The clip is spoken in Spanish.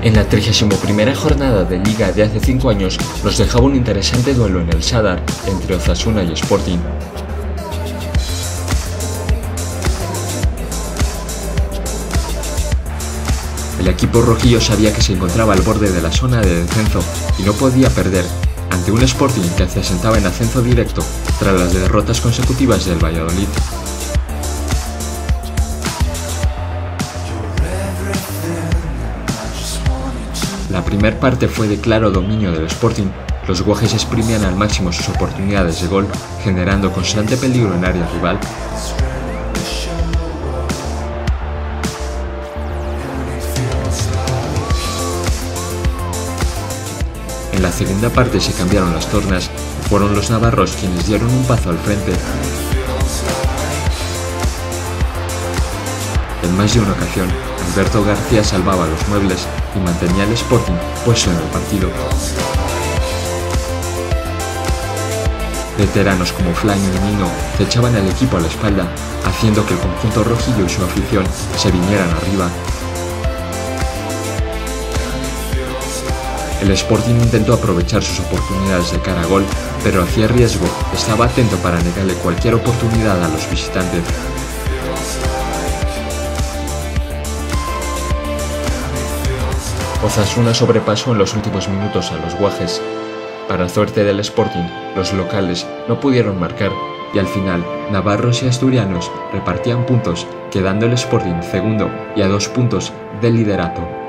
En la 31ª jornada de Liga de hace 5 años nos dejaba un interesante duelo en el Sadar entre Osasuna y Sporting. El equipo rojillo sabía que se encontraba al borde de la zona de descenso y no podía perder ante un Sporting que se asentaba en ascenso directo tras las derrotas consecutivas del Valladolid. La primera parte fue de claro dominio del Sporting. Los guajes exprimían al máximo sus oportunidades de gol, generando constante peligro en área rival. En la segunda parte se cambiaron las tornas y fueron los navarros quienes dieron un paso al frente. En más de una ocasión, Alberto García salvaba los muebles y mantenía al Sporting puesto en el partido. Veteranos como Flan y Nino se echaban al equipo a la espalda, haciendo que el conjunto rojillo y su afición se vinieran arriba. El Sporting intentó aprovechar sus oportunidades de cara a gol, pero hacía riesgo, estaba atento para negarle cualquier oportunidad a los visitantes. Osasuna sobrepasó en los últimos minutos a los guajes. Para suerte del Sporting, los locales no pudieron marcar y al final navarros y asturianos repartían puntos, quedando el Sporting segundo y a 2 puntos del liderato.